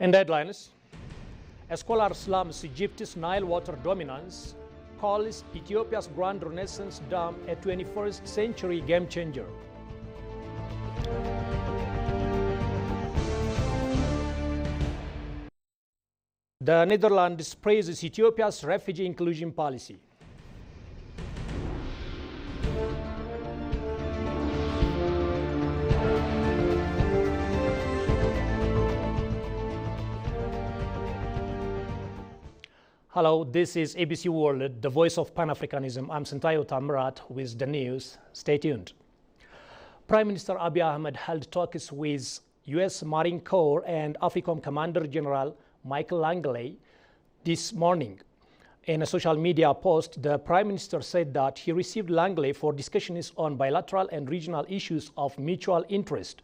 In headlines, a scholar slams Egypt's Nile water dominance, calls Ethiopia's Grand Renaissance Dam a 21st century game changer. The Netherlands praises Ethiopia's refugee inclusion policy. Hello, this is ABC World, the voice of Pan-Africanism. I'm Sentayo Tamirat with the news. Stay tuned. Prime Minister Abiy Ahmed held talks with U.S. Marine Corps and AFRICOM Commander General Michael Langley this morning. In a social media post, the Prime Minister said that he received Langley for discussions on bilateral and regional issues of mutual interest.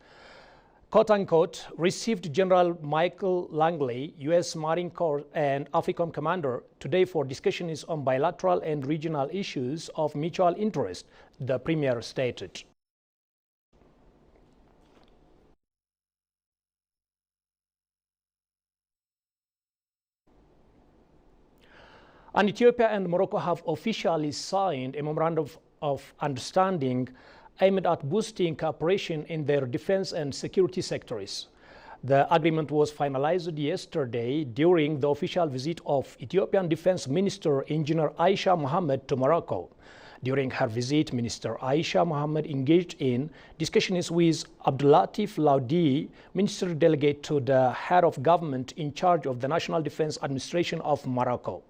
Quote-unquote, received General Michael Langley, U.S. Marine Corps and AFRICOM Commander, today for discussions on bilateral and regional issues of mutual interest, the Premier stated. And Ethiopia and Morocco have officially signed a memorandum of understanding aimed at boosting cooperation in their defense and security sectors. The agreement was finalized yesterday during the official visit of Ethiopian Defense Minister Engineer Aisha Mohammed to Morocco. During her visit, Minister Aisha Mohammed engaged in discussions with Abdulatif Laudi, Minister Delegate to the head of government in charge of the National Defense Administration of Morocco.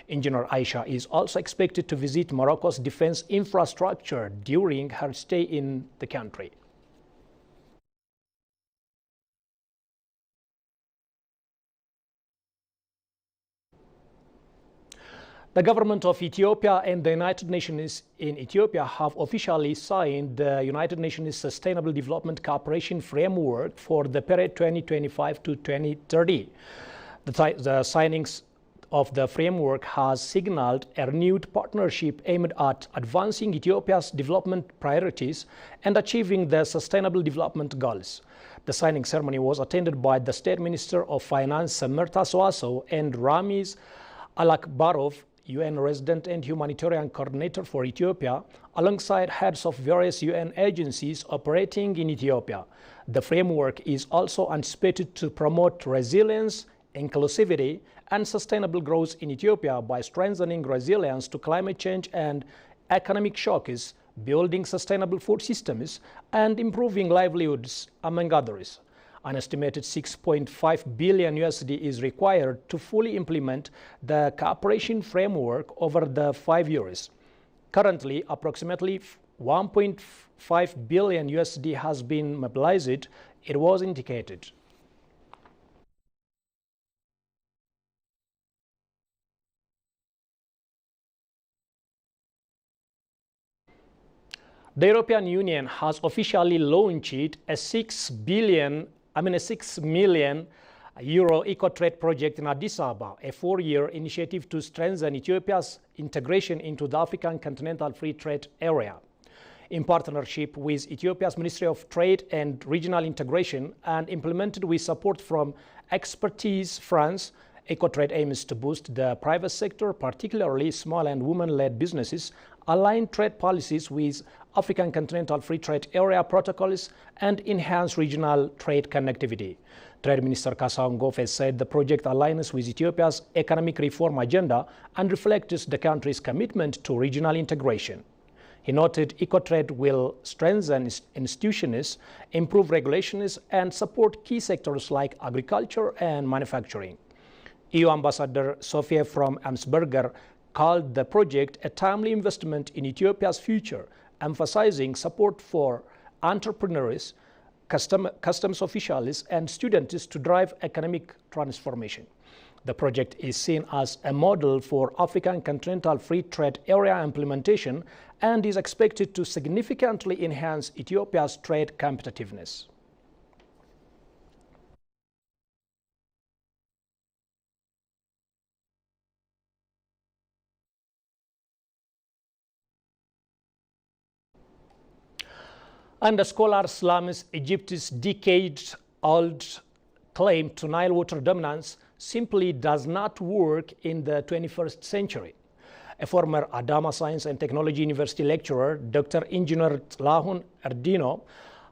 Engineer Aisha is also expected to visit Morocco's defense infrastructure during her stay in the country. The government of Ethiopia and the United Nations in Ethiopia have officially signed the United Nations Sustainable Development Cooperation Framework for the period 2025 to 2030. The signings of the framework has signaled a renewed partnership aimed at advancing Ethiopia's development priorities and achieving the Sustainable Development Goals. The signing ceremony was attended by the State Minister of Finance Samirta Soaso and Ramiz Alakbarov, UN Resident and Humanitarian Coordinator for Ethiopia, alongside heads of various UN agencies operating in Ethiopia. The framework is also anticipated to promote resilience, inclusivity, and sustainable growth in Ethiopia by strengthening resilience to climate change and economic shocks, building sustainable food systems, and improving livelihoods, among others. An estimated 6.5 billion USD is required to fully implement the cooperation framework over the 5 years. Currently, approximately 1.5 billion USD has been mobilized, it was indicated. The European Union has officially launched a 6 million euro eco-trade project in Addis Ababa, a 4-year initiative to strengthen Ethiopia's integration into the African Continental Free Trade Area. In partnership with Ethiopia's Ministry of Trade and Regional Integration and implemented with support from Expertise France, EcoTrade aims to boost the private sector, particularly small and women-led businesses, align trade policies with African Continental Free Trade Area protocols, and enhance regional trade connectivity. Trade Minister Kasaun Gofe said the project aligns with Ethiopia's economic reform agenda and reflects the country's commitment to regional integration. He noted EcoTrade will strengthen institutions, improve regulations, and support key sectors like agriculture and manufacturing. EU Ambassador Sophia from Amsberger called the project a timely investment in Ethiopia's future, emphasizing support for entrepreneurs, customs officials, and students to drive economic transformation. The project is seen as a model for African Continental Free Trade Area implementation and is expected to significantly enhance Ethiopia's trade competitiveness. And the scholar slams Egypt's decade-old claim to Nile water dominance simply does not work in the 21st century. A former Adama Science and Technology University lecturer, Dr. Engineer Tlahun Erdino,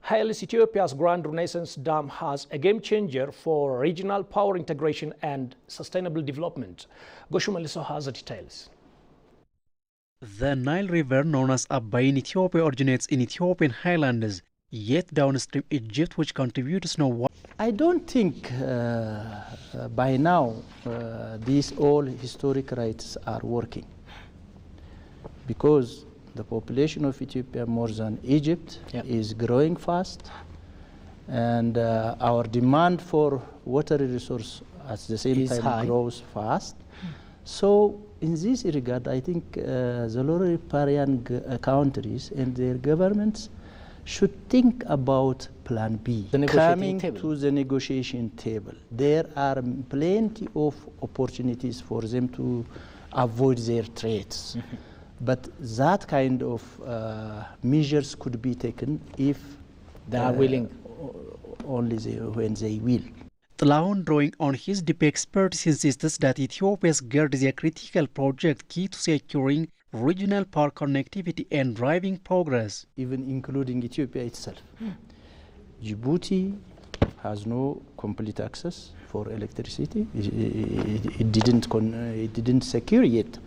hails Ethiopia's Grand Renaissance Dam as a game changer for regional power integration and sustainable development. Goshu Meliso has the details. The Nile River, known as Abba in Ethiopia, originates in Ethiopian highlands, yet downstream Egypt, which contributes no water. I don't think by now these all historic rights are working, because the population of Ethiopia, more than Egypt, is growing fast, and our demand for water resource at the same time grows fast. So in this regard, I think the lower riparian countries and their governments should think about Plan B, coming to the negotiation table. There are plenty of opportunities for them to avoid their threats. But that kind of measures could be taken if they are willing. Only when they will. Tlahun, drawing on his deep expertise, insists that Ethiopia's GERD is a critical project key to securing regional power connectivity and driving progress. Even including Ethiopia itself. Djibouti has no complete access for electricity. It didn't secure yet.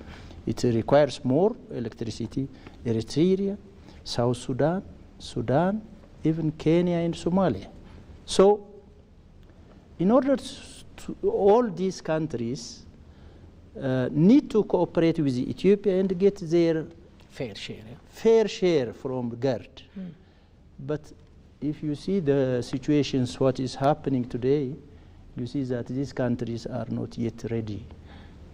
It requires more electricity. Eritrea, South Sudan, Sudan, even Kenya and Somalia. So, in order to all these countries need to cooperate with Ethiopia and get their fair share from GERD. But if you see the situations, what is happening today, you see that these countries are not yet ready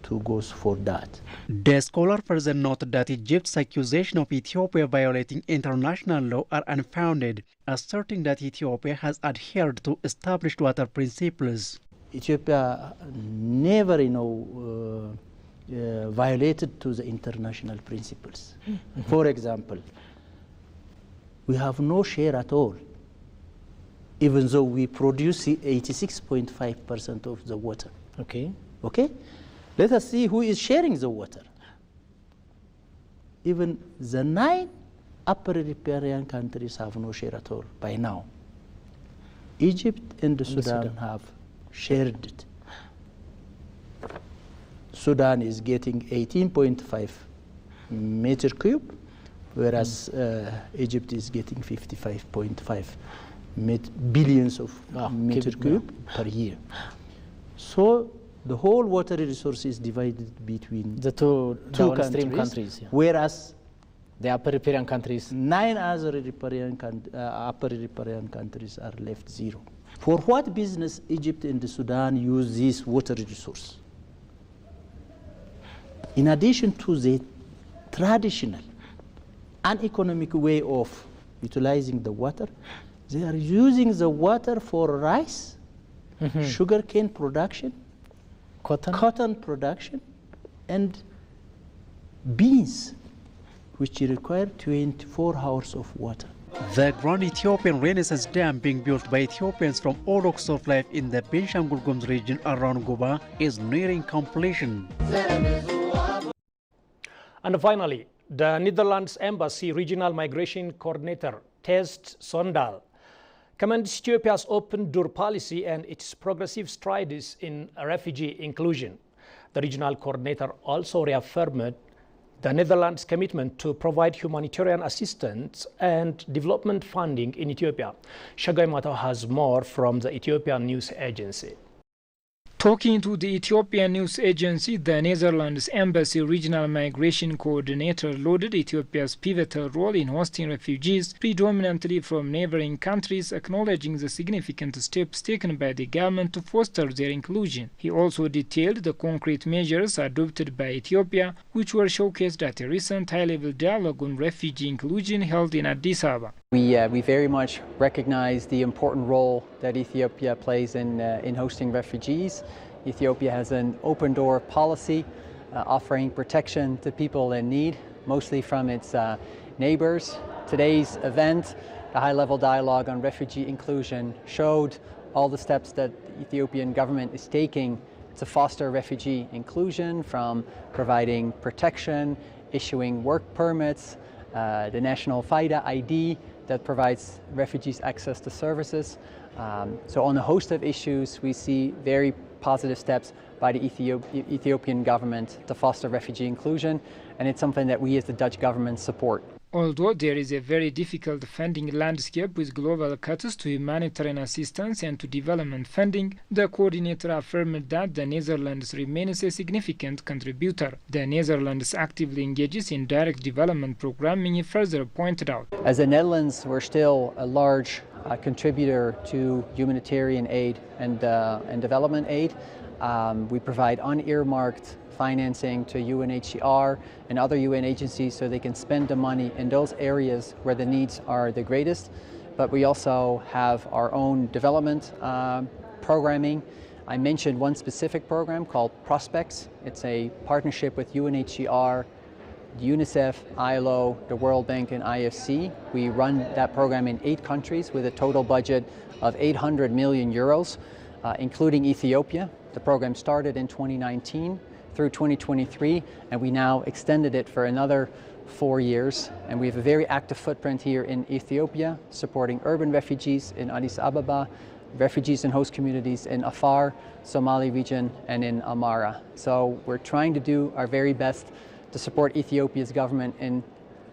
to go for that. The scholar further noted that Egypt's accusation of Ethiopia violating international law are unfounded, asserting that Ethiopia has adhered to established water principles. Ethiopia never, violated to the international principles. For example, we have no share at all, even though we produce 86.5% of the water. Okay. Let us see who is sharing the water. Even the 9 upper riparian countries have no share at all by now. Egypt and Sudan have shared it. Sudan is getting 18.5 meter cube, whereas Egypt is getting 55.5 billions of meter cube per year. So the whole water resource is divided between the two downstream countries, whereas the upper riparian countries, 9 other upper riparian countries are left zero. For what business Egypt and Sudan use this water resource? In addition to the traditional uneconomic way of utilizing the water, they are using the water for rice, sugarcane production, cotton production, and beans, which require 24 hours of water. The Grand Ethiopian Renaissance Dam, being built by Ethiopians from all walks of life in the Benshangul Gumuz region around Guba, is nearing completion. And finally, the Netherlands Embassy Regional Migration Coordinator, Test Sondal, commends Ethiopia's open door policy and its progressive strides in refugee inclusion. The regional coordinator also reaffirmed the Netherlands' commitment to provide humanitarian assistance and development funding in Ethiopia. Shagai Mato has more from the Ethiopian News Agency. Talking to the Ethiopian News Agency, the Netherlands Embassy Regional Migration Coordinator lauded Ethiopia's pivotal role in hosting refugees, predominantly from neighboring countries, acknowledging the significant steps taken by the government to foster their inclusion. He also detailed the concrete measures adopted by Ethiopia, which were showcased at a recent high-level dialogue on refugee inclusion held in Addis Ababa. We very much recognize the important role that Ethiopia plays in hosting refugees. Ethiopia has an open door policy offering protection to people in need, mostly from its neighbors. Today's event, the high-level dialogue on refugee inclusion, showed all the steps that the Ethiopian government is taking to foster refugee inclusion, from providing protection, issuing work permits, the National FIDA ID that provides refugees access to services. So on a host of issues, we see very positive steps by the Ethiopian government to foster refugee inclusion, and it's something that we as the Dutch government support. Although there is a very difficult funding landscape with global cuts to humanitarian assistance and to development funding, the coordinator affirmed that the Netherlands remains a significant contributor. The Netherlands actively engages in direct development programming, he further pointed out. As the Netherlands, we're still a large contributor to humanitarian aid and development aid. We provide unearmarked financing to UNHCR and other UN agencies so they can spend the money in those areas where the needs are the greatest. But we also have our own development programming. I mentioned one specific program called Prospects. It's a partnership with UNHCR, UNICEF, ILO, the World Bank, and IFC. We run that program in 8 countries with a total budget of 800 million euros, including Ethiopia. The program started in 2019 through 2023, and we now extended it for another 4 years. And we have a very active footprint here in Ethiopia, supporting urban refugees in Addis Ababa, refugees and host communities in Afar, Somali region, and in Amara. So we're trying to do our very best to support Ethiopia's government in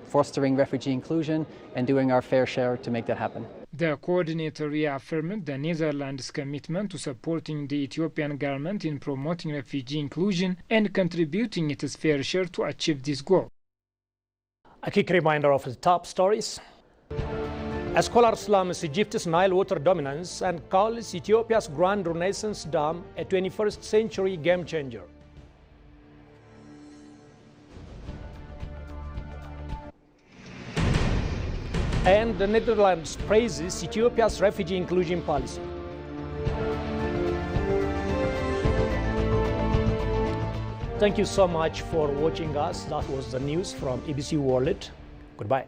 fostering refugee inclusion and doing our fair share to make that happen. The coordinator reaffirmed the Netherlands' commitment to supporting the Ethiopian government in promoting refugee inclusion and contributing its fair share to achieve this goal. A quick reminder of the top stories. A scholar slams Egypt's Nile water dominance and calls Ethiopia's Grand Renaissance Dam a 21st century game changer. And the Netherlands praises Ethiopia's refugee inclusion policy. Thank you so much for watching us. That was the news from EBC World. Goodbye.